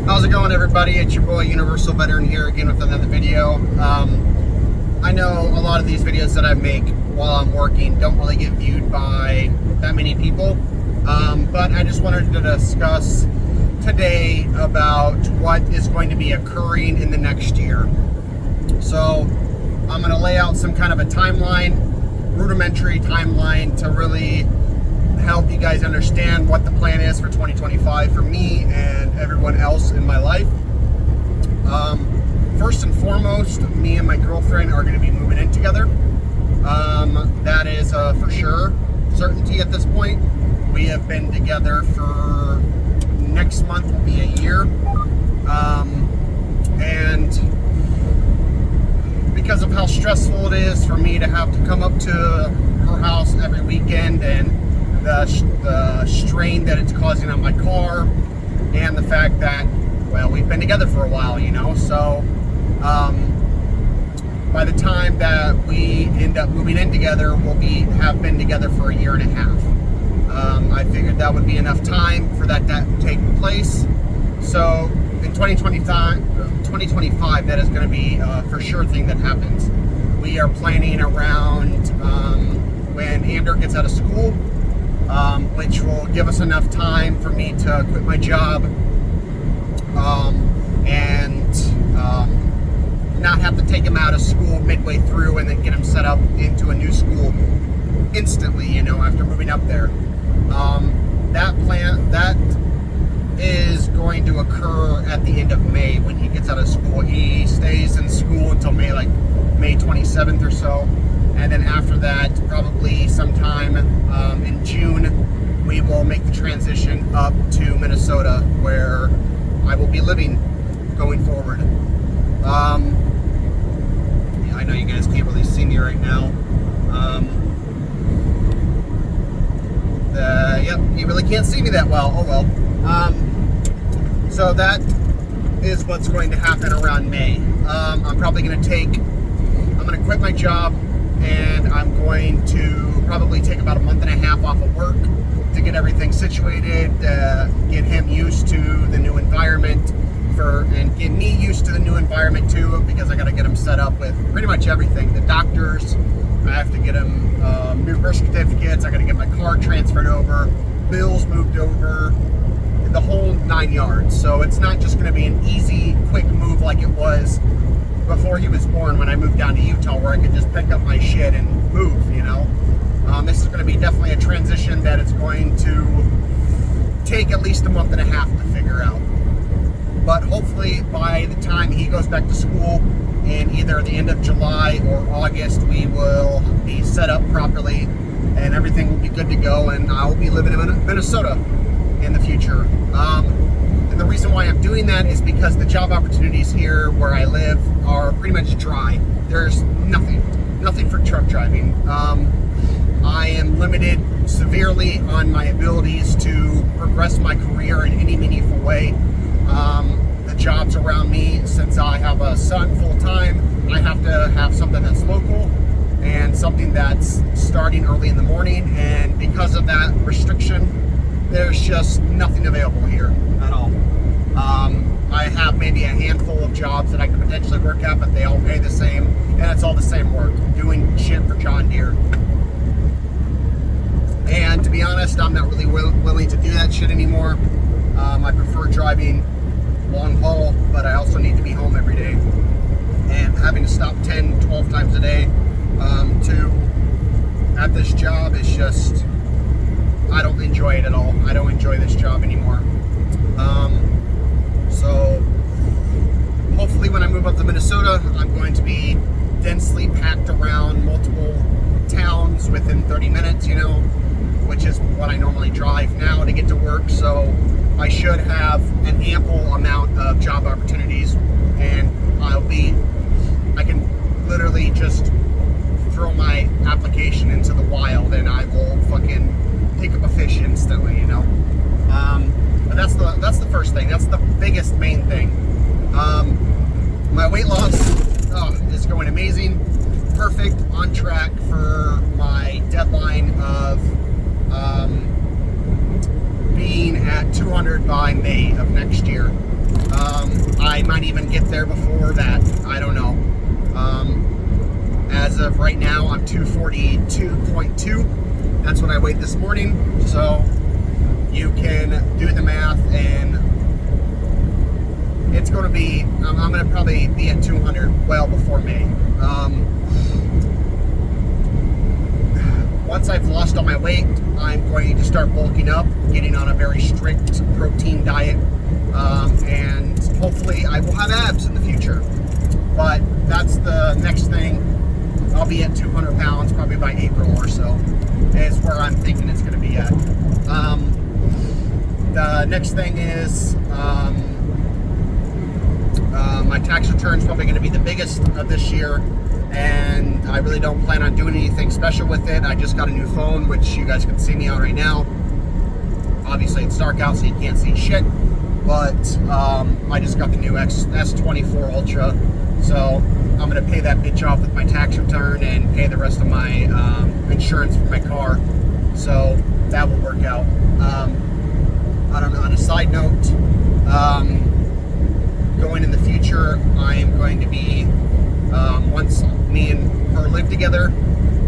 How's it going, everybody? It's your boy Universal Veteran here again with another video. I know a lot of these videos that I make while I'm working don't really get viewed by that many people, but I just wanted to discuss today about what is going to be occurring in the next year. So I'm going to lay out some kind of a timeline, rudimentary timeline, to really help you guys understand what the plan is for 2025 for me and everyone else in my life. First and foremost, me and my girlfriend are going to be moving in together. That is for sure certainty at this point. We have been together for, next month will be a year, and because of how stressful it is for me to have to come up to her house every weekend, and the strain that it's causing on my car, and the fact that, well, we've been together for a while, you know, so by the time that we end up moving in together, we'll have been together for a year and a half. I figured that would be enough time for that to take place. So in 2025, that is going to be a for sure thing that happens. We are planning around when Ander gets out of school, which will give us enough time for me to quit my job and not have to take him out of school midway through and then get him set up into a new school instantly, you know, after moving up there. That is going to occur at the end of May when he gets out of school. He stays in school until May 27th or so, and then after that, probably sometime in June, we will make the transition up to Minnesota, where I will be living going forward. Yeah, I know you guys can't really see me right now. Yep, you really can't see me that well. Oh well. So that is what's going to happen around May. I'm probably going to quit my job, and I'm going to probably take about a month and a half off of work to get everything situated, get him used to the new environment, and get me used to the new environment too, because I got to get him set up with pretty much everything. The doctors, I have to get him new birth certificates, I got to get my car transferred over, bills moved over, the whole 9 yards. So it's not just going to be an easy, quick move like it was before he was born, when I moved down to Utah, where I could just pick up my shit and move, you know. This is going to be definitely a transition that it's going to take at least a month and a half to figure out. But hopefully by the time he goes back to school in either the end of July or August, we will be set up properly and everything will be good to go, and I'll be living in Minnesota in the future. And the reason why I'm doing that is because the job opportunities here where I live are pretty much dry. There's nothing for truck driving. I am limited severely on my abilities to progress my career in any meaningful way. The jobs around me, since I have a son full-time, I have to have something that's local and something that's starting early in the morning, and because of that restriction, there's just nothing available here at all. I have maybe a handful of jobs that I could potentially work at, but they all pay the same, and it's all the same work, doing shit for John Deere. And to be honest, I'm not really willing to do that shit anymore. I prefer driving long haul, but I also need to be home every day. And having to stop 10, 12 times a day at this job is just, I don't enjoy it at all. I don't enjoy this job anymore. So hopefully when I move up to Minnesota, I'm going to be densely packed around multiple towns within 30 minutes, you know, which is what I normally drive now to get to work. So I should have an ample amount of job opportunities, and I can literally just throw my application into the wild and I will fucking pick up a fish instantly, you know. But that's the first thing. That's the biggest main thing. My weight loss is going amazing. Perfect, on track for my deadline of being at 200 by May of next year. might even get there before that. I don't know. As of right now, I'm 242.2. That's what I weighed this morning. So you can do the math, and it's going to be, I'm going to probably be at 200 well before May. Once I've lost all my weight, I'm going to start bulking up, getting on a very strict protein diet, and hopefully I will have abs in the future. But that's the next thing. I'll be at 200 pounds probably by April or so, is where I'm thinking it's going to be at. The next thing is my tax return is probably going to be the biggest of this year, and I really don't plan on doing anything special with it. I just got a new phone, which you guys can see me on right now. Obviously it's dark out, so you can't see shit, but I just got the new S24 Ultra, so I'm going to pay that bitch off with my tax return and pay the rest of my insurance for my car, so that will work out. On a side note, going in the future, I am going to be, once me and her live together,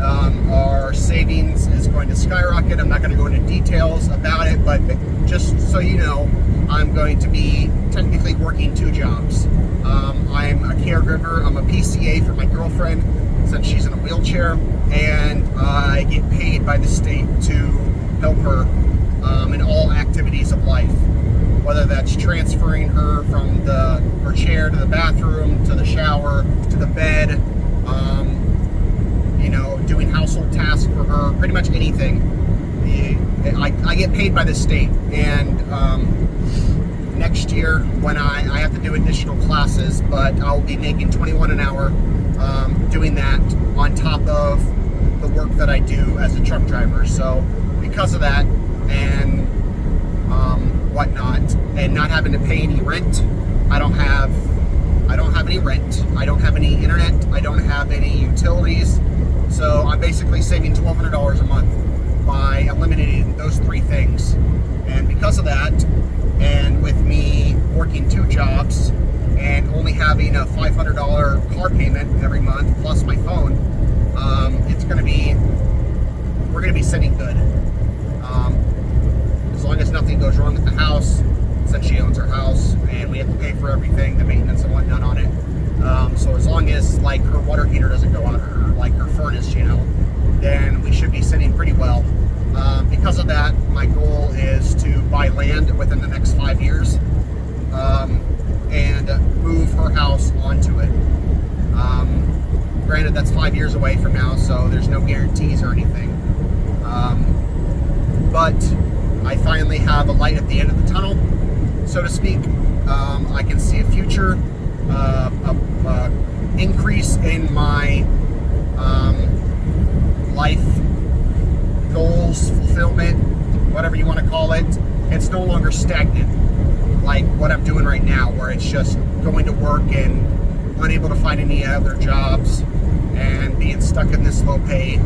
our savings is going to skyrocket. I'm not going to go into details about it, but just so you know, I'm going to be technically working 2 jobs. I'm a caregiver. I'm a PCA for my girlfriend since she's in a wheelchair, and I get paid by the state to help her in all activities of life, whether that's transferring her from her chair to the bathroom, to the shower, to the bed, doing household tasks for her, pretty much anything. I get paid by the state, and next year when I have to do additional classes, but I'll be making $21 an hour doing that on top of the work that I do as a truck driver. So because of that, and whatnot, and not having to pay any rent, I don't have any rent, I don't have any internet, I don't have any utilities, so I'm basically saving $1,200 a month by eliminating those 3 things. And because of that, and with me working 2 jobs and only having a $500 car payment every month plus my phone, we're going to be sitting good. As long as nothing goes wrong with the house, since she owns her house and we have to pay for everything, the maintenance and whatnot on it. So as long as like her water heater doesn't go out, or like her furnace, then we should be sitting pretty well. Because of that, my goal is to buy land within the next 5 years and move her house onto it. Granted, that's 5 years away from now, so there's no guarantees or anything. But I finally have a light at the end of the tunnel, so to speak. I can see a future, increase in my life goals, fulfillment, whatever you want to call it. It's no longer stagnant like what I'm doing right now, where it's just going to work and unable to find any other jobs and being stuck in this low pay,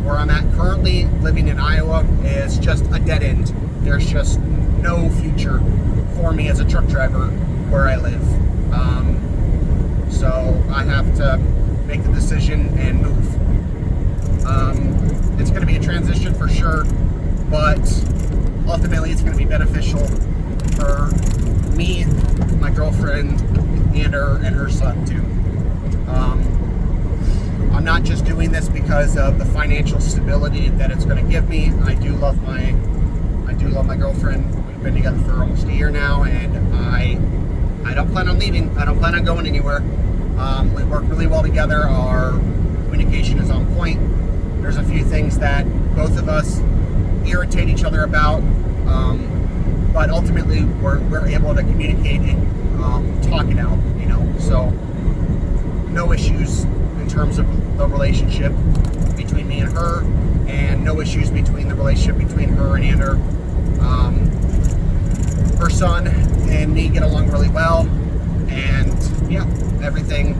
where I'm at currently, living in Iowa, is just a dead end. There's just no future for me as a truck driver where I live. So I have to make the decision and move. It's going to be a transition for sure, but ultimately it's going to be beneficial for me, my girlfriend, and her son too. I'm not just doing this because of the financial stability that it's going to give me. I do love my girlfriend. We've been together for almost a year now, and I don't plan on leaving. I don't plan on going anywhere. We work really well together. Our communication is on point. There's a few things that both of us irritate each other about, but ultimately we're able to communicate and talk it out. So no issues in terms of the relationship between me and her, and no issues between the relationship between her and Ander. Her son and me get along really well, and yeah, everything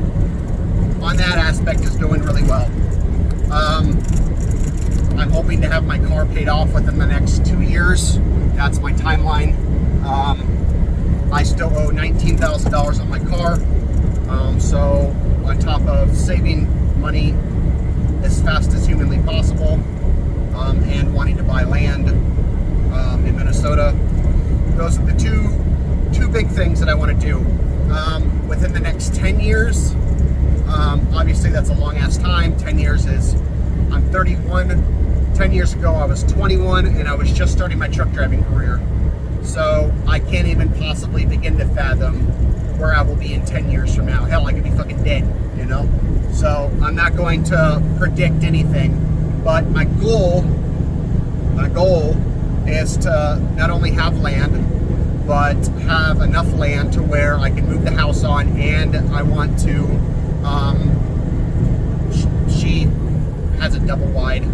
on that aspect is going really well. I'm hoping to have my car paid off within the next 2 years. That's my timeline. I still owe $19,000 on my car. So on top of saving money as fast as humanly possible, and wanting to buy land in Minnesota, those are the two big things that I want to do within the next 10 years. Obviously, that's a long ass time. 10 years is, I'm 31. 10 years ago, I was 21, and I was just starting my truck driving career. So I can't even possibly begin to fathom where I will be in 10 years from now. Hell, I could be fucking dead, you know? So I'm not going to predict anything, but my goal is to not only have land, but have enough land to where I can move the house on, and I want to, she has a double wide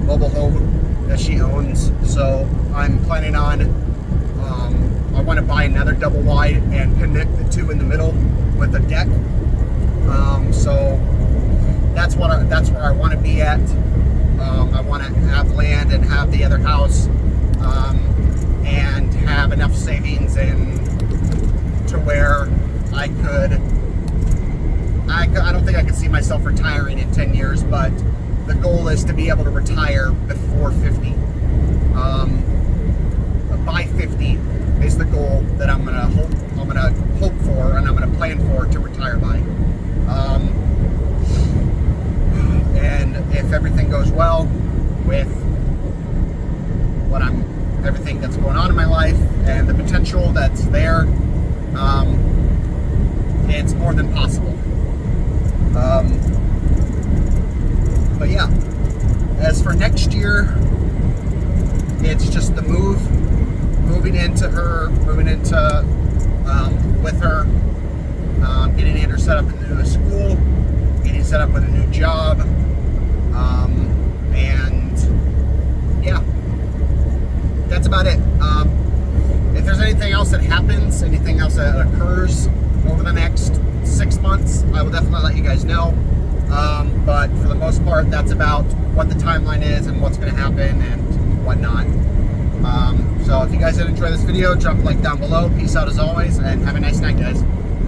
mobile home that she owns, so I'm planning on, I want to buy another double wide and connect the two in the middle with a deck. So that's where I want to be at. I want to have land and have the other house, and have enough savings in to where I don't think I could see myself retiring in 10 years, but the goal is to be able to retire before 50. By 50 is the goal that I'm gonna hope for, and I'm gonna plan for to retire by. And if everything goes well with everything that's going on in my life and the potential that's there, it's more than possible. But yeah, as for next year, it's just the moving into with her, getting Andrew set up in the new school, getting set up with a new job, and yeah, that's about it. If there's anything else that happens, anything else that occurs over the next 6 months, I will definitely let you guys know. But for the most part, that's about what the timeline is and what's going to happen and whatnot. So if you guys did enjoy this video, drop a like down below. Peace out as always, and have a nice night, guys.